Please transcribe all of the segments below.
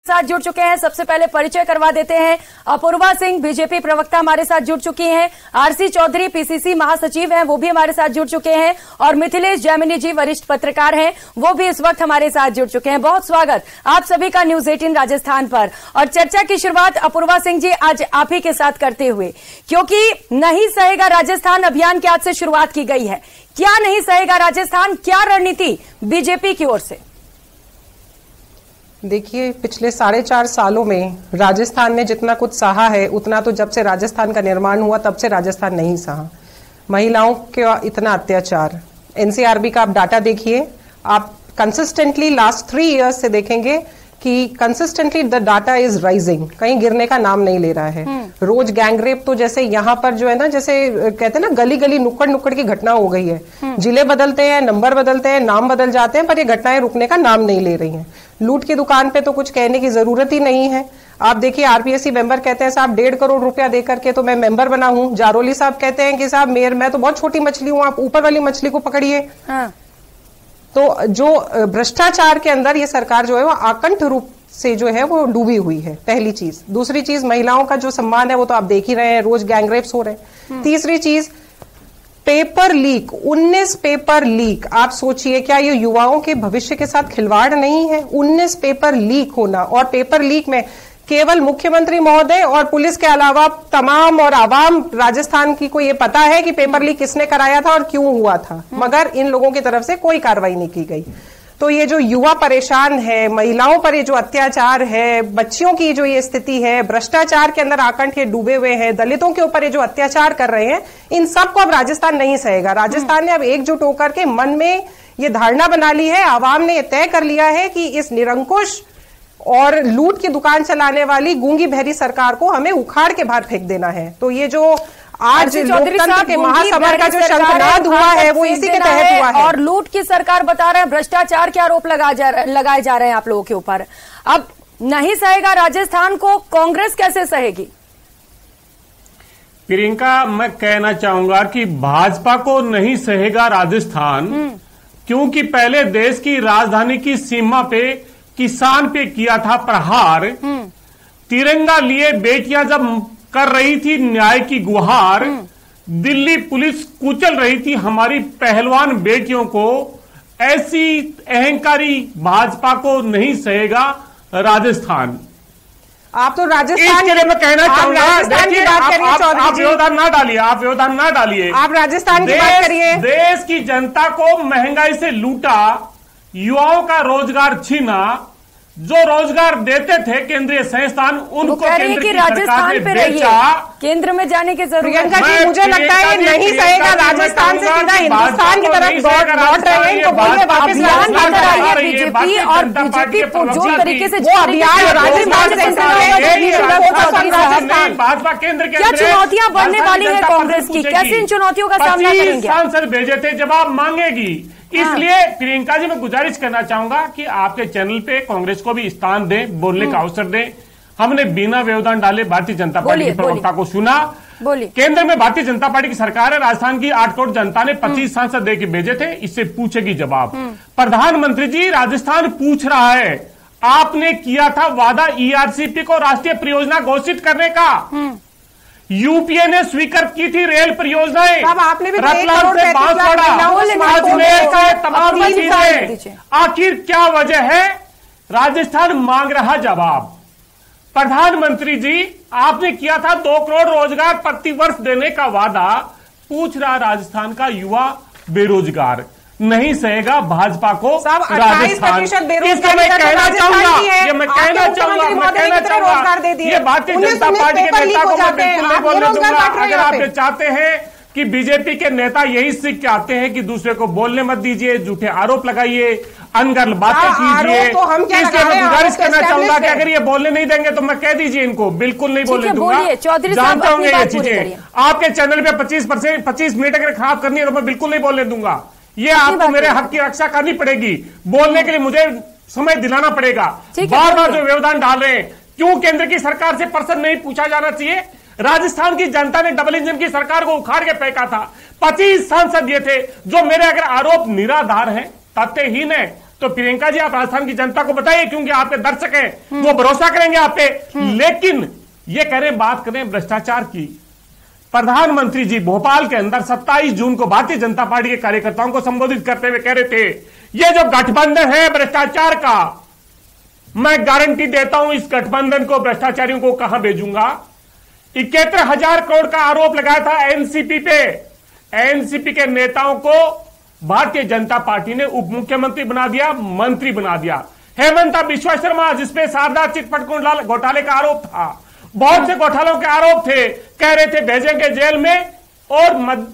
साथ जुड़ चुके हैं। सबसे पहले परिचय करवा देते हैं। अपूर्वा सिंह बीजेपी प्रवक्ता हमारे साथ जुड़ चुकी हैं। आरसी चौधरी पीसीसी महासचिव हैं, वो भी हमारे साथ जुड़ चुके हैं। और मिथिलेश जैमिनी जी वरिष्ठ पत्रकार हैं, वो भी इस वक्त हमारे साथ जुड़ चुके हैं। बहुत स्वागत आप सभी का न्यूज 18 राजस्थान पर। और चर्चा की शुरुआत अपूर्वा सिंह जी आज आप ही के साथ करते हुए, क्योंकि नहीं सहेगा राजस्थान अभियान की आज से शुरुआत की गई है। क्या नहीं सहेगा राजस्थान, क्या रणनीति बीजेपी की ओर से? देखिए, पिछले 4.5 सालों में राजस्थान ने जितना कुछ सहा है उतना तो जब से राजस्थान का निर्माण हुआ तब से राजस्थान नहीं सहा। महिलाओं का इतना अत्याचार, एनसीआरबी का आप डाटा देखिए, आप कंसिस्टेंटली लास्ट 3 इयर्स से देखेंगे कि consistently the data is rising, कहीं गिरने का नाम नहीं ले रहा है। रोज गैंगरेप तो जैसे यहाँ पर जो है ना, जैसे कहते हैं ना, गली गली नुक्कड़ नुक्कड़ की घटना हो गई है। जिले बदलते हैं, नंबर बदलते हैं, नाम बदल जाते हैं, पर ये घटनाएं रुकने का नाम नहीं ले रही हैं। लूट की दुकान पे तो कुछ कहने की जरूरत ही नहीं है। आप देखिए, आरपीएससी मेंबर कहते हैं साहब 1.5 करोड़ रुपया देकर के तो मैं मेंबर बना हूं। जारोली साहब कहते हैं कि साहब मैं तो बहुत छोटी मछली हूं, आप ऊपर वाली मछली को पकड़िए। तो जो भ्रष्टाचार के अंदर ये सरकार जो है वो आकंठ रूप से जो है वो डूबी हुई है, पहली चीज। दूसरी चीज, महिलाओं का जो सम्मान है वो तो आप देख ही रहे हैं, रोज गैंगरेप्स हो रहे हैं। तीसरी चीज, पेपर लीक, 19 पेपर लीक। आप सोचिए, क्या ये युवाओं के भविष्य के साथ खिलवाड़ नहीं है? 19 पेपर लीक होना, और पेपर लीक में केवल मुख्यमंत्री महोदय और पुलिस के अलावा तमाम और आवाम राजस्थान की को ये पता है कि पेपर लीक किसने कराया था और क्यों हुआ था, मगर इन लोगों की तरफ से कोई कार्रवाई नहीं की गई। तो ये जो युवा परेशान है, महिलाओं पर ये जो अत्याचार है, बच्चियों की जो ये स्थिति है, भ्रष्टाचार के अंदर आकंठ ये डूबे हुए हैं, दलितों के ऊपर ये जो अत्याचार कर रहे हैं, इन सबको अब राजस्थान नहीं सहेगा। राजस्थान ने अब एकजुट होकर के मन में ये धारणा बना ली है, आवाम ने ये तय कर लिया है कि इस निरंकुश और लूट की दुकान चलाने वाली गूंगी बहरी सरकार को हमें उखाड़ के बाहर फेंक देना है। तो ये जो आज लोकतंत्र के महासमर का जो शंखनाद हुआ है वो इसी के तहत हुआ है। और लूट की सरकार बता रहे हैं, भ्रष्टाचार के आरोप लगाए जा रहे हैं आप लोगों के ऊपर। अब नहीं सहेगा राजस्थान को कांग्रेस कैसे सहेगी? प्रियंका, मैं कहना चाहूंगा कि भाजपा को नहीं सहेगा राजस्थान, क्योंकि पहले देश की राजधानी की सीमा पे किसान पे किया था प्रहार। तिरंगा लिए बेटियां जब कर रही थी न्याय की गुहार, दिल्ली पुलिस कुचल रही थी हमारी पहलवान बेटियों को। ऐसी अहंकारी भाजपा को नहीं सहेगा राजस्थान। आप तो राजस्थान के लिए मैं कहना चाहूंगा, देखिए, आप व्यवधान ना डालिए, आप व्यवधान ना डालिए। आप राजस्थान की बात करिए। देश की जनता को महंगाई से लूटा, युवाओं का रोजगार छीना, जो रोजगार देते थे केंद्रीय संस्थान उनको केंद्र की सरकार ने बेचा। केंद्र में जाने की जरूरत है। मुझे लगता है ये नहीं सहेगा राजस्थान से सीधा हिंदुस्तान की तरफ लौट रहे हैं। इनको बोलिए वापस बीजेपी और बीजेपी जो तरीके से वो अभियान राजस्थान से भाजपा केंद्र के क्या चुनौतियां बढ़ने वाली है कांग्रेस की? कैसे इन चुनौतियों का सामना करेंगे? सांसद भेजे थे, जवाब मांगेगी। इसलिए प्रियंका जी, मैं गुजारिश करना चाहूंगा कि आपके चैनल पे कांग्रेस को भी स्थान दें, बोलने का अवसर दें। हमने बिना व्यवधान डाले भारतीय जनता पार्टी के प्रवक्ता को सुना। केंद्र में भारतीय जनता पार्टी की सरकार है, राजस्थान की 8 करोड़ जनता ने 25 सांसद दे के भेजे थे, इससे पूछेगी जवाब। प्रधानमंत्री जी, राजस्थान पूछ रहा है, आपने किया था वादा ईआरसीपी को राष्ट्रीय परियोजना घोषित करने का, यूपीए ने स्वीकार की थी रेल परियोजनाएं, आपने भी रतलाम से बांसवाड़ा, अजमेर का तमाम चीजें। आखिर क्या वजह है? राजस्थान मांग रहा जवाब। प्रधानमंत्री जी, आपने किया था 2 करोड़ रोजगार प्रति वर्ष देने का वादा, पूछ रहा राजस्थान का युवा बेरोजगार। नहीं सहेगा भाजपा को राजस्थान। इसको मैं कहना चाहूंगा, ये मैं कहना चाहूंगा, ये भारतीय जनता पार्टी के नेता को मैं बिल्कुल नहीं बोलने दूंगा। अगर आप ये चाहते हैं कि बीजेपी के नेता यही सीख के आते हैं कि दूसरे को बोलने मत दीजिए, झूठे आरोप लगाइए, अनगढ़ बातें कीजिए, इसलिए मैं गुजारिश करना चाहूंगा कि अगर ये बोलने नहीं देंगे तो मैं कह दीजिए इनको, बिल्कुल नहीं बोलने दूंगा। जानते होंगे ये चीजें। आपके चैनल पे 25 मिनट अगर खराब करनी है तो मैं बिल्कुल नहीं बोलने दूंगा। ये आपको मेरे हक की रक्षा करनी पड़ेगी, बोलने के लिए मुझे समय दिलाना पड़ेगा। बार बार जो व्यवधान डाल रहे हैं, क्यों केंद्र की सरकार से प्रश्न नहीं पूछा जाना चाहिए? राजस्थान की जनता ने डबल इंजन की सरकार को उखाड़ के फेंका था। 25 सांसद ये थे जो मेरे अगर आरोप निराधार हैं, तथ्यहीन है, तो प्रियंका जी आप राजस्थान की जनता को बताइए, क्योंकि आपके दर्शक हैं, वो भरोसा करेंगे आप पे। लेकिन ये करें, बात करें भ्रष्टाचार की। प्रधानमंत्री जी भोपाल के अंदर 27 जून को भारतीय जनता पार्टी के कार्यकर्ताओं को संबोधित करते हुए कह रहे थे, ये जो गठबंधन है भ्रष्टाचार का, मैं गारंटी देता हूं इस गठबंधन को भ्रष्टाचारियों को कहां भेजूंगा। 71,000 करोड़ का आरोप लगाया था एनसीपी पे। एनसीपी के नेताओं को भारतीय जनता पार्टी ने उप मुख्यमंत्री बना दिया, मंत्री बना दिया। हेमंता बिश्वा शर्मा, जिसपे शारदा चिटफंड घोटाले का आरोप था, बहुत से घोटालों के आरोप थे, कह रहे थे भेजेंगे जेल में, और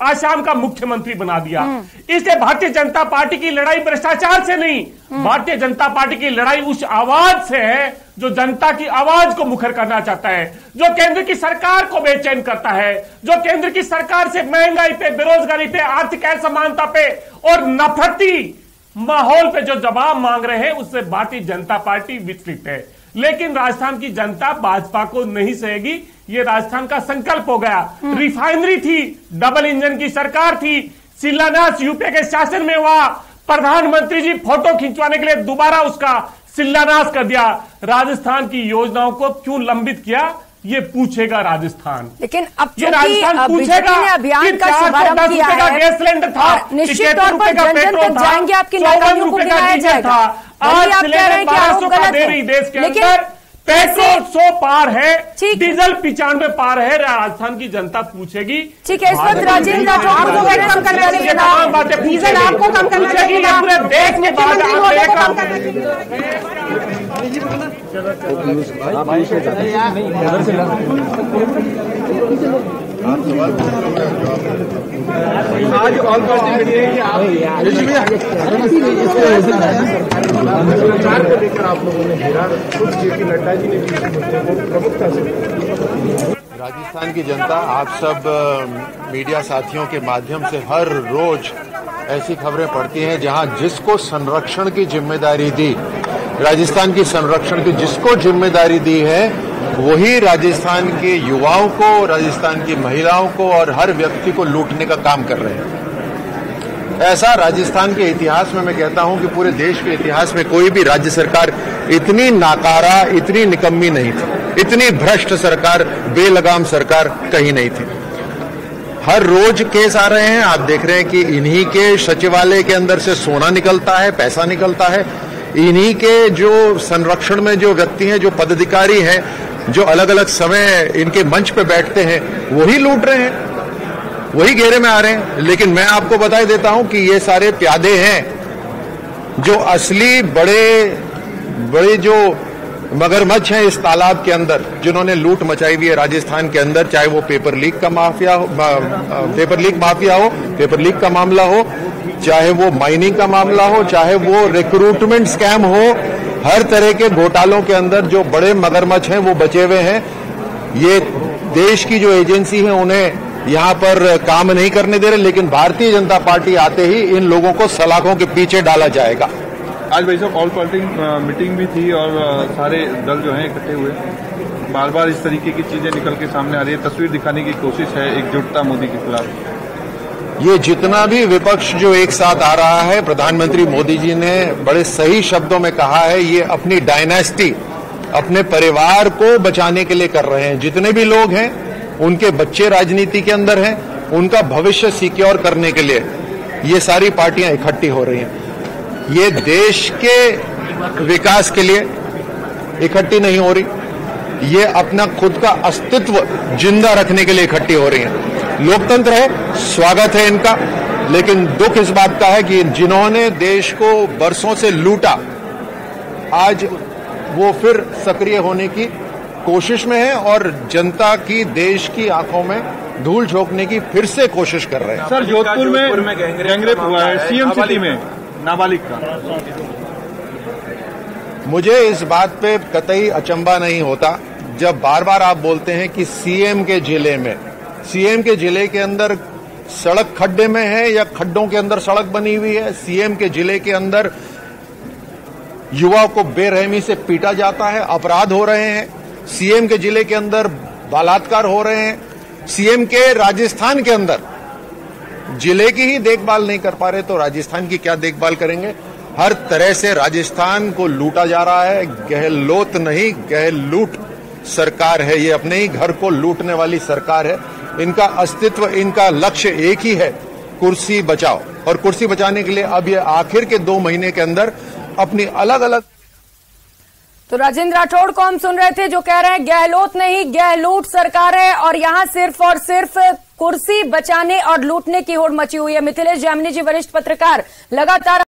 आसाम का मुख्यमंत्री बना दिया। इसलिए भारतीय जनता पार्टी की लड़ाई भ्रष्टाचार से नहीं, भारतीय जनता पार्टी की लड़ाई उस आवाज से है जो जनता की आवाज को मुखर करना चाहता है, जो केंद्र की सरकार को बेचैन करता है, जो केंद्र की सरकार से महंगाई पे, बेरोजगारी पे, आर्थिक असमानता पे और नफरती माहौल पे जो जवाब मांग रहे हैं, उससे भारतीय जनता पार्टी विचलित है। लेकिन राजस्थान की जनता भाजपा को नहीं सहेगी, ये राजस्थान का संकल्प हो गया। रिफाइनरी थी, डबल इंजन की सरकार थी, शिलान्यास यूपीए के शासन में हुआ, प्रधानमंत्री जी फोटो खिंचवाने के लिए दोबारा उसका शिलान्यास कर दिया। राजस्थान की योजनाओं को क्यों लंबित किया, ये पूछेगा राजस्थान। लेकिन अब राजस्थान पूछेगा ने अभियान का शुभारंभ किया है, गैस सिलेंडर था, निश्चित तौर पर जन जन तक जाएंगे, आपकी नाकामियों को गिनाया जाएगा। आज आप कह रहे हैं कि आरोप गलत है, देश के अंदर पेट्रोल 100 पार है, डीजल 95 पार है। राजस्थान की जनता पूछेगी। ठीक है, इस वक्त राजेंद्र राठौड़ को कम करना चाहिए, डीजल आपको कम करना चाहिए, पूरे देश के बाद आज ऑल पार्टी मीटिंग को लेकर आप लोगों ने घेरा, खुद जेपी नड्डा जी ने प्रमुखता से। राजस्थान की जनता, आप सब मीडिया साथियों के माध्यम से हर रोज ऐसी खबरें पढ़ती हैं जहां जिसको संरक्षण की जिम्मेदारी दी, राजस्थान की संरक्षण की जिसको जिम्मेदारी दी है, वही राजस्थान के युवाओं को, राजस्थान की महिलाओं को और हर व्यक्ति को लूटने का काम कर रहे हैं। ऐसा राजस्थान के इतिहास में, मैं कहता हूं कि पूरे देश के इतिहास में कोई भी राज्य सरकार इतनी नाकारा, इतनी निकम्मी नहीं थी, इतनी भ्रष्ट सरकार, बेलगाम सरकार कहीं नहीं थी। हर रोज केस आ रहे हैं, आप देख रहे हैं कि इन्हीं के सचिवालय के अंदर से सोना निकलता है, पैसा निकलता है, इन्हीं के जो संरक्षण में जो व्यक्ति हैं, जो पदाधिकारी हैं, जो अलग अलग समय इनके मंच पे बैठते हैं, वही लूट रहे हैं, वही घेरे में आ रहे हैं। लेकिन मैं आपको बता देता हूं कि ये सारे प्यादे हैं जो असली बड़े जो मगरमच्छ हैं इस तालाब के अंदर, जिन्होंने लूट मचाई हुई है राजस्थान के अंदर, चाहे वो पेपर लीक माफिया हो, पेपर लीक का मामला हो, चाहे वो माइनिंग का मामला हो, चाहे वो रिक्रूटमेंट स्कैम हो, हर तरह के घोटालों के अंदर जो बड़े मगरमच्छ हैं वो बचे हुए हैं। ये देश की जो एजेंसी है उन्हें यहां पर काम नहीं करने दे रहे, लेकिन भारतीय जनता पार्टी आते ही इन लोगों को सलाखों के पीछे डाला जाएगा। आज भाई साहब ऑल पार्टी मीटिंग भी थी और सारे दल जो हैं इकट्ठे हुए, बार बार इस तरीके की चीजें निकल के सामने आ रही है, तस्वीर दिखाने की कोशिश है एकजुटता मोदी के खिलाफ। ये जितना भी विपक्ष जो एक साथ आ रहा है, प्रधानमंत्री मोदी जी ने बड़े सही शब्दों में कहा है, ये अपनी डायनेस्टी, अपने परिवार को बचाने के लिए कर रहे हैं। जितने भी लोग हैं, उनके बच्चे राजनीति के अंदर हैं, उनका भविष्य सिक्योर करने के लिए ये सारी पार्टियां इकट्ठी हो रही हैं। ये देश के विकास के लिए इकट्ठी नहीं हो रही, ये अपना खुद का अस्तित्व जिंदा रखने के लिए इकट्ठी हो रही हैं। लोकतंत्र है, स्वागत है इनका, लेकिन दुख इस बात का है कि जिन्होंने देश को बरसों से लूटा, आज वो फिर सक्रिय होने की कोशिश में है और जनता की, देश की आंखों में धूल झोंकने की फिर से कोशिश कर रहे हैं। सर, जोधपुर में गैंगरेप हुआ है, सीएम सिटी में नाबालिग का। मुझे इस बात पे कतई अचंभा नहीं होता जब बार बार आप बोलते हैं कि सीएम के जिले के अंदर सड़क खड्डे में है या खड्डों के अंदर सड़क बनी हुई है। सीएम के जिले के अंदर युवाओं को बेरहमी से पीटा जाता है, अपराध हो रहे हैं। सीएम के जिले के अंदर बलात्कार हो रहे हैं। सीएम के राजस्थान के अंदर जिले की ही देखभाल नहीं कर पा रहे तो राजस्थान की क्या देखभाल करेंगे। हर तरह से राजस्थान को लूटा जा रहा है। गहलोत नहीं, गहलूट सरकार है ये, अपने ही घर को लूटने वाली सरकार है। इनका अस्तित्व, इनका लक्ष्य एक ही है, कुर्सी बचाओ। और कुर्सी बचाने के लिए अब ये आखिर के 2 महीने के अंदर अपनी अलग अलग। तो राजेंद्र राठौड़ को हम सुन रहे थे जो कह रहे हैं गहलोत नहीं गहलूट सरकार है और यहां सिर्फ और सिर्फ कुर्सी बचाने और लूटने की होड़ मची हुई है। मिथिलेश जैमिनी जी वरिष्ठ पत्रकार लगातार